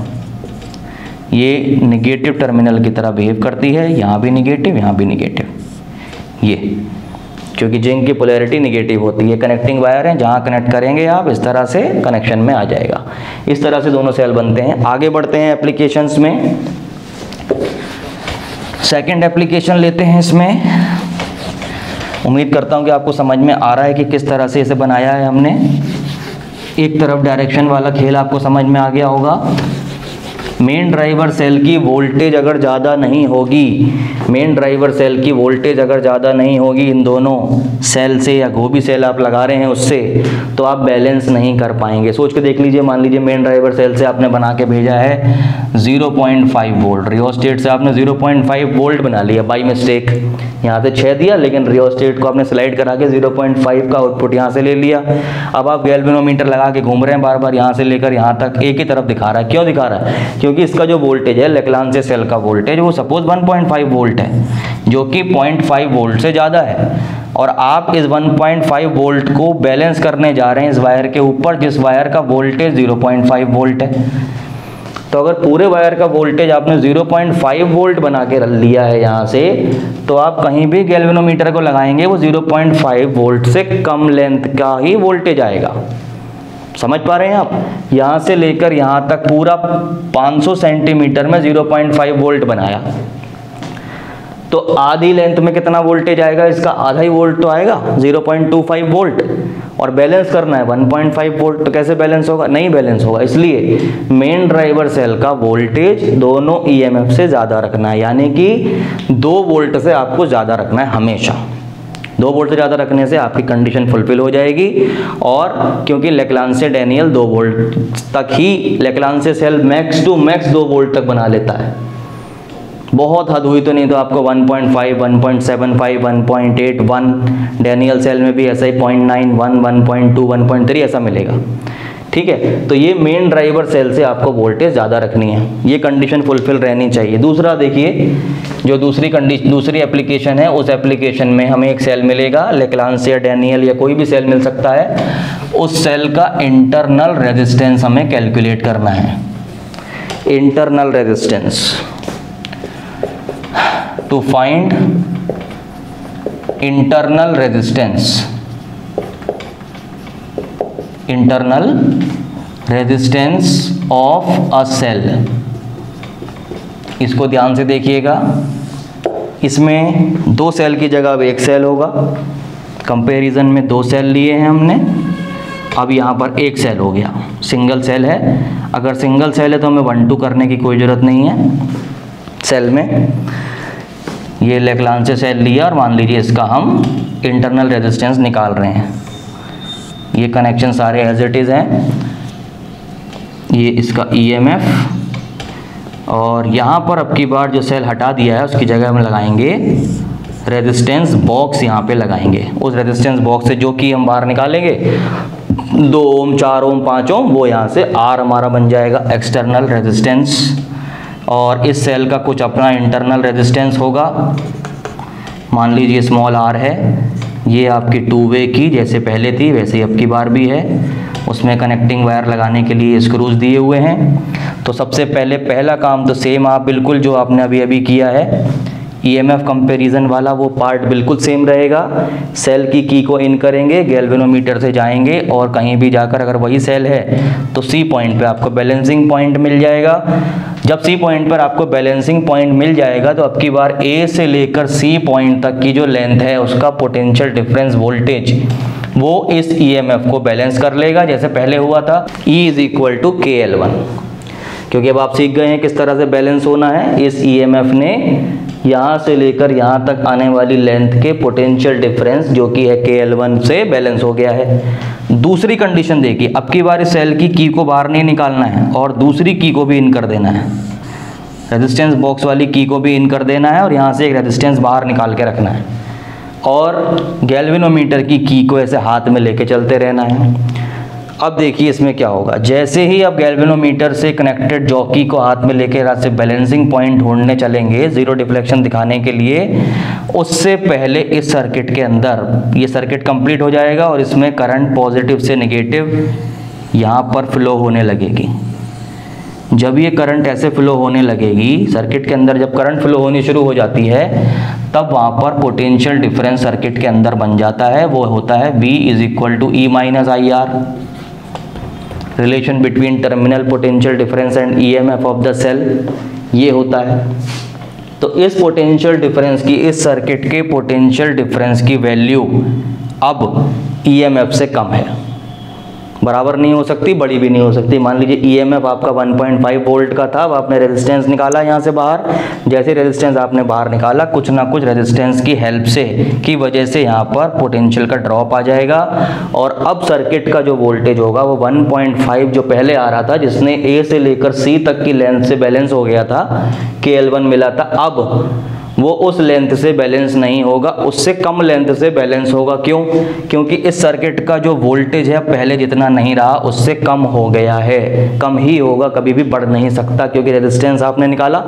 ये निगेटिव टर्मिनल की तरह बिहेव करती है, यहाँ भी निगेटिव, यहाँ भी निगेटिव, ये क्योंकि जिंक की पोलैरिटी निगेटिव होती है। कनेक्टिंग वायर है, जहाँ कनेक्ट करेंगे आप इस तरह से कनेक्शन में आ जाएगा। इस तरह से दोनों सेल बनते हैं। आगे बढ़ते हैं एप्लीकेशंस में। सेकंड एप्लीकेशन लेते हैं इसमें। उम्मीद करता हूँ कि आपको समझ में आ रहा है कि किस तरह से इसे बनाया है हमने। एक तरफ डायरेक्शन वाला खेल आपको समझ में आ गया होगा। मेन ड्राइवर सेल की वोल्टेज अगर ज़्यादा नहीं होगी, मेन ड्राइवर सेल की वोल्टेज अगर ज़्यादा नहीं होगी इन दोनों सेल से, या जो भी सेल आप लगा रहे हैं उससे, तो आप बैलेंस नहीं कर पाएंगे। सोच के देख लीजिए, मान लीजिए मेन ड्राइवर सेल से आपने बना के भेजा है 0.5 वोल्ट, रियोस्टेट से आपने 0.5 वोल्ट बना लिया बाई मिस्टेक, यहाँ से 6 दिया, लेकिन रियोस्टेट को आपने स्लाइड करा के 0.5 का आउटपुट यहाँ से ले लिया। अब आप गैल्वेनोमीटर लगा के घूम रहे हैं बार बार, यहाँ से लेकर यहाँ तक एक ही तरफ दिखा रहा है। क्यों दिखा रहा है? क्योंकि इसका जो वोल्टेज है, लेक्लांचे सेल का वोल्टेज, वो सपोज 1.5 वोल्ट है, जो कि 0.5 वोल्ट से ज़्यादा है। और आप इस 1.5 वोल्ट को बैलेंस करने जा रहे हैं इस वायर के ऊपर, जिस वायर का वोल्टेज 0.5 वोल्ट है। तो अगर पूरे वायर का वोल्टेज आपने 0.5 वोल्ट बना के रख लिया है यहाँ से, तो आप कहीं भी गैल्वेनोमीटर को लगाएंगे वो 0.5 वोल्ट से कम लेंथ का ही वोल्टेज आएगा। समझ पा रहे हैं आप? यहाँ से लेकर यहाँ तक पूरा 500 सेंटीमीटर में 0.5 वोल्ट बनाया, तो आधी लेंथ में कितना वोल्टेज आएगा? इसका आधा ही वोल्ट तो आएगा, 0.25 वोल्ट। और बैलेंस करना है 1.5 वोल्ट, तो कैसे बैलेंस होगा? नहीं बैलेंस होगा। इसलिए मेन ड्राइवर सेल का वोल्टेज दोनों EMF से ज़्यादा रखना है, यानी कि 2 वोल्ट से आपको ज़्यादा रखना है हमेशा। 2 वोल्ट से ज़्यादा रखने से आपकी कंडीशन फुलफिल हो जाएगी। और क्योंकि लेक्लांचे डैनियल 2 वोल्ट तक ही, Leclanche cell max to max 2 volt तक बना लेता है। बहुत हद हुई तो नहीं तो आपको 1.5, 1.75, 1.8, 1 डैनियल सेल में भी ऐसा ही 0.9, 1, 1.2, 1.3 ऐसा मिलेगा। ठीक है, तो ये मेन ड्राइवर सेल से आपको वोल्टेज ज़्यादा रखनी है, ये कंडीशन फुलफिल रहनी चाहिए। दूसरा देखिए, जो दूसरी एप्लीकेशन है, उस एप्लीकेशन में हमें एक सेल मिलेगा, लेक्लांचे या डैनियल या कोई भी सेल मिल सकता है। उस सेल का इंटरनल रेजिस्टेंस हमें कैलकुलेट करना है। Internal resistance, to find internal resistance, internal resistance of a cell. इसको ध्यान से देखिएगा, इसमें 2 सेल की जगह अब 1 सेल होगा। कंपैरिजन में 2 सेल लिए हैं हमने, अब यहाँ पर 1 सेल हो गया, सिंगल सेल है। अगर सिंगल सेल है तो हमें 1-2 करने की कोई ज़रूरत नहीं है सेल में। ये लेक्लांचे सेल लिया और मान लीजिए इसका हम इंटरनल रेजिस्टेंस निकाल रहे हैं। ये कनेक्शन सारे एज इट इज़ हैं। ये इसका EMF, और यहाँ पर अब की बार जो सेल हटा दिया है उसकी जगह हम लगाएंगे रेजिस्टेंस बॉक्स, यहाँ पे लगाएंगे। उस रेजिस्टेंस बॉक्स से जो कि हम बाहर निकालेंगे 2 ओम, 4 ओम, 5 ओम, वो यहाँ से R हमारा बन जाएगा, एक्सटर्नल रेजिस्टेंस। और इस सेल का कुछ अपना इंटरनल रेजिस्टेंस होगा, मान लीजिए स्मॉल r है। ये आपकी 2 वे की जैसे पहले थी वैसे ही अब की बार भी है। उसमें कनेक्टिंग वायर लगाने के लिए स्क्रूज दिए हुए हैं। तो सबसे पहले पहला काम तो सेम आप बिल्कुल जो आपने अभी किया है, ईएमएफ कंपैरिजन वाला वो पार्ट बिल्कुल सेम रहेगा। सेल की की को इन करेंगे, गैल्वेनोमीटर से जाएंगे और कहीं भी जाकर अगर वही सेल है तो सी पॉइंट पे आपको बैलेंसिंग पॉइंट मिल जाएगा। जब सी पॉइंट पर आपको बैलेंसिंग पॉइंट मिल जाएगा तो अब की बार ए से लेकर सी पॉइंट तक की जो लेंथ है उसका पोटेंशियल डिफरेंस वोल्टेज वो इस ईएमएफ को बैलेंस कर लेगा, जैसे पहले हुआ था E is equal to KL1। क्योंकि अब आप सीख गए हैं किस तरह से बैलेंस होना है। इस ईएमएफ ने यहाँ से लेकर यहाँ तक आने वाली लेंथ के पोटेंशियल डिफरेंस जो कि है KL1 से बैलेंस हो गया है। दूसरी कंडीशन देखिए, अब की बार इस सेल की को बाहर नहीं निकालना है और दूसरी की को भी इन कर देना है। रेजिस्टेंस बॉक्स वाली की को भी इन कर देना है और यहाँ से एक रेजिस्टेंस बाहर निकाल के रखना है और गैल्वेनोमीटर की को ऐसे हाथ में लेके चलते रहना है। अब देखिए इसमें क्या होगा, जैसे ही आप गैल्वेनोमीटर से कनेक्टेड जॉकी को हाथ में लेके रात से बैलेंसिंग पॉइंट ढूंढने चलेंगे जीरो डिफ्लेक्शन दिखाने के लिए, उससे पहले इस सर्किट के अंदर ये सर्किट कंप्लीट हो जाएगा और इसमें करंट पॉजिटिव से नेगेटिव यहाँ पर फ्लो होने लगेगी। जब ये करंट ऐसे फ्लो होने लगेगी, सर्किट के अंदर जब करंट फ्लो होनी शुरू हो जाती है तब वहाँ पर पोटेंशियल डिफरेंस सर्किट के अंदर बन जाता है, वो होता है V is equal to E minus IR। Relation between terminal potential difference and EMF of the cell ये होता है। तो इस पोटेंशियल डिफरेंस की, इस सर्किट के पोटेंशियल डिफरेंस की वैल्यू अब EMF से कम है, बराबर नहीं हो सकती, बड़ी भी नहीं हो सकती। मान लीजिए ईएमएफ आपका 1.5 वोल्ट का था, अब आपने रेजिस्टेंस निकाला यहाँ से बाहर। जैसे रेजिस्टेंस आपने बाहर निकाला, कुछ ना कुछ रेजिस्टेंस की हेल्प से, की वजह से यहाँ पर पोटेंशियल का ड्रॉप आ जाएगा और अब सर्किट का जो वोल्टेज होगा वो 1.5 जो पहले आ रहा था, जिसने ए से लेकर सी तक की लेंथ से बैलेंस हो गया था, KL1 मिला था, अब वो उस लेंथ से बैलेंस नहीं होगा, उससे कम लेंथ से बैलेंस होगा। क्यों? क्योंकि इस सर्किट का जो वोल्टेज है पहले जितना नहीं रहा, उससे कम हो गया है। कम ही होगा, कभी भी बढ़ नहीं सकता, क्योंकि रेजिस्टेंस आपने निकाला,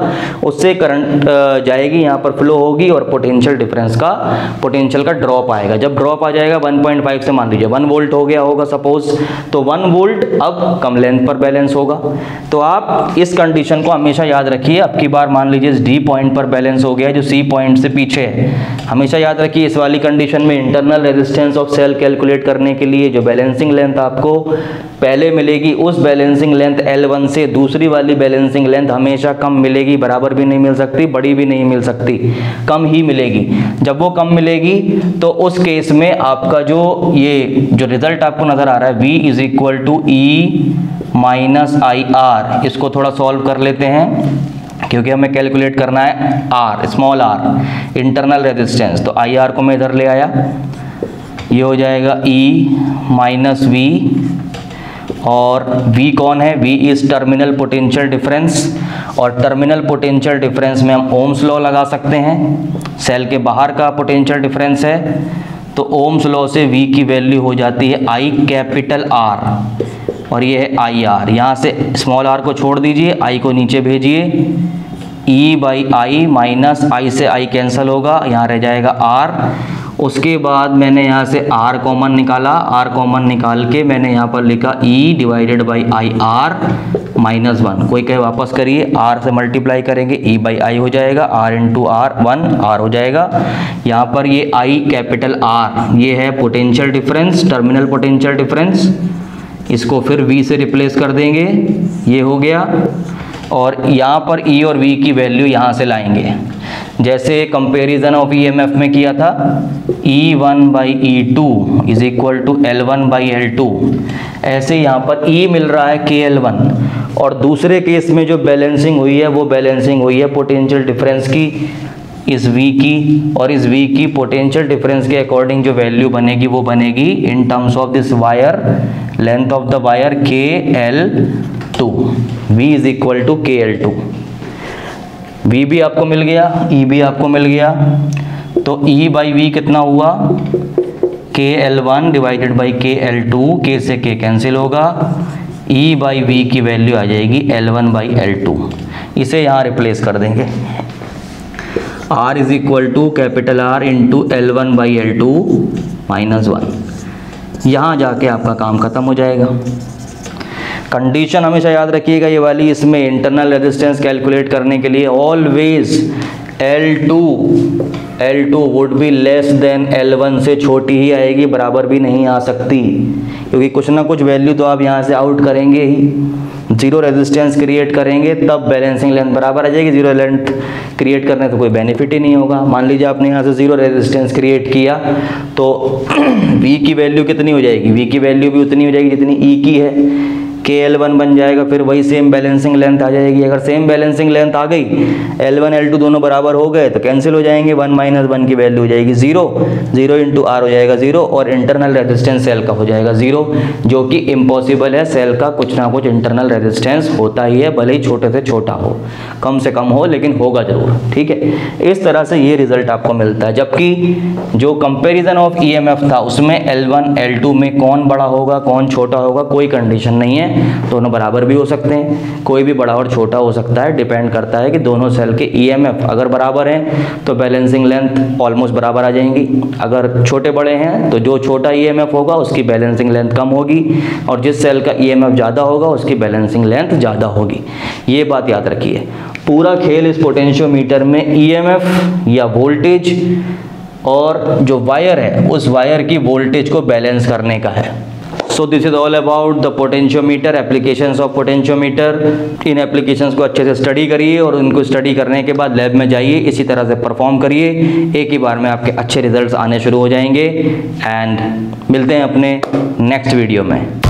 उससे करंट जाएगी, यहाँ पर फ्लो होगी और पोटेंशियल डिफरेंस का, पोटेंशियल का ड्रॉप आएगा। जब ड्रॉप आ जाएगा 1.5 से, मान लीजिए 1 वोल्ट हो गया होगा सपोज, तो 1 वोल्ट अब कम लेंथ पर बैलेंस होगा। तो आप इस कंडीशन को हमेशा याद रखिए। अब की बार मान लीजिए इस डी पॉइंट पर बैलेंस हो गया जो सी पॉइंट से पीछे है। हमेशा याद रखिए इस वाली कंडीशन में internal resistance of cell calculate करने के लिए जो बैलेंसिंग लेंथ आपको पहले मिलेगी, उस बैलेंसिंग लेंथ L1 से दूसरी वाली बैलेंसिंग लेंथ हमेशा कम मिलेगी, बराबर भी नहीं मिल सकती, बड़ी भी नहीं मिल सकती, कम ही मिलेगी। जब वो कम मिलेगी तो उस केस में आपका जो ये जो रिजल्ट आपको नजर आ रहा है V is equal to E minus IR, इसको थोड़ा सॉल्व कर लेते हैं क्योंकि हमें कैलकुलेट करना है R, small r, internal resistance. तो IR को मैं इधर ले आया, ये हो जाएगा E माइनस V, और V कौन है? V is terminal potential difference, और टर्मिनल पोटेंशियल डिफरेंस में हम ओम्स लॉ लगा सकते हैं। सेल के बाहर का पोटेंशियल डिफरेंस है तो ओम्स लॉ से V की वैल्यू हो जाती है I कैपिटल R, और ये है IR। यहाँ से स्मॉल r को छोड़ दीजिए, I को नीचे भेजिए, E by I minus I से I कैंसिल होगा, यहाँ रह जाएगा R। उसके बाद मैंने यहाँ से R कॉमन निकाला, R कॉमन निकाल के मैंने यहाँ पर लिखा E divided by IR minus 1। कोई कहे वापस करिए, R से मल्टीप्लाई करेंगे, E बाई आई हो जाएगा, R इंटू R 1 R हो जाएगा। यहाँ पर ये I कैपिटल R, ये है potential difference, terminal potential difference, इसको फिर V से रिप्लेस कर देंगे, ये हो गया। और यहाँ पर E और V की वैल्यू यहाँ से लाएंगे, जैसे कंपैरिजन ऑफ EMF में किया था, E1 by E2 is equal to L1 by L2। ऐसे यहाँ पर E मिल रहा है KL1, और दूसरे केस में जो बैलेंसिंग हुई है वो बैलेंसिंग हुई है पोटेंशियल डिफरेंस की, इस V की, और इस V की पोटेंशियल डिफरेंस के अकॉर्डिंग जो वैल्यू बनेगी वो बनेगी in terms of this wire, length of the wire KL2, V is equal to KL2। V भी आपको मिल गया, E भी आपको मिल गया, तो E बाई V कितना हुआ? KL1 divided by KL2, K से K कैंसिल होगा, E बाई V की वैल्यू आ जाएगी L1 बाई L2। इसे यहाँ रिप्लेस कर देंगे, R is equal to capital R into L1 by L2 minus 1। यहाँ जाके आपका काम खत्म हो जाएगा। कंडीशन हमेशा याद रखिएगा ये वाली, इसमें इंटरनल रेजिस्टेंस कैलकुलेट करने के लिए always L2 would be less than L1 से छोटी ही आएगी, बराबर भी नहीं आ सकती, क्योंकि कुछ ना कुछ वैल्यू तो आप यहाँ से आउट करेंगे ही। जीरो रेजिस्टेंस क्रिएट करेंगे तब बैलेंसिंग लेंथ बराबर आ जाएगी, जीरो लेंथ क्रिएट करने तो कोई बेनिफिट ही नहीं होगा। मान लीजिए आपने यहाँ से जीरो रेजिस्टेंस क्रिएट किया तो V की वैल्यू कितनी हो जाएगी, V की वैल्यू भी उतनी हो जाएगी जितनी E की है, KL1 बन जाएगा, फिर वही सेम बैलेंसिंग लेंथ आ जाएगी। अगर सेम बैलेंसिंग लेंथ आ गई, L1 L2 दोनों बराबर हो गए तो कैंसिल हो जाएंगे, 1 - 1 की वैल्यू हो जाएगी 0, 0 × R हो जाएगा 0, और इंटरनल रेजिस्टेंस सेल का हो जाएगा 0, जो कि इम्पॉसिबल है। सेल का कुछ ना कुछ इंटरनल रेजिस्टेंस होता ही है, भले ही छोटे से छोटा हो, कम से कम हो, लेकिन होगा जरूर। ठीक है, इस तरह से ये रिजल्ट आपको मिलता है। जबकि जो कंपेरिजन ऑफ EMF था उसमें L1 L2 में कौन बड़ा होगा कौन छोटा होगा कोई कंडीशन नहीं है, दोनों बराबर भी हो सकते हैं, कोई भी बड़ा और छोटा हो सकता है। डिपेंड करता है कि दोनों सेल के EMF अगर बराबर हैं तो बैलेंसिंग लेंथ ऑलमोस्ट बराबर आ जाएंगी, अगर छोटे बड़े हैं तो जो छोटा EMF होगा उसकी बैलेंसिंग लेंथ कम होगी, और जिस सेल का EMF ज़्यादा होगा उसकी बैलेंसिंग लेंथ ज़्यादा होगी। ये बात याद रखिए। पूरा खेल इस पोटेंशियोमीटर में EMF या वोल्टेज और जो वायर है उस वायर की वोल्टेज को बैलेंस करने का है। So this is all about the potentiometer, applications of potentiometer. In applications को अच्छे से स्टडी करिए और उनको स्टडी करने के बाद लैब में जाइए, इसी तरह से परफॉर्म करिए, एक ही बार में आपके अच्छे रिजल्ट्स आने शुरू हो जाएंगे। एंड मिलते हैं अपने नेक्स्ट वीडियो में।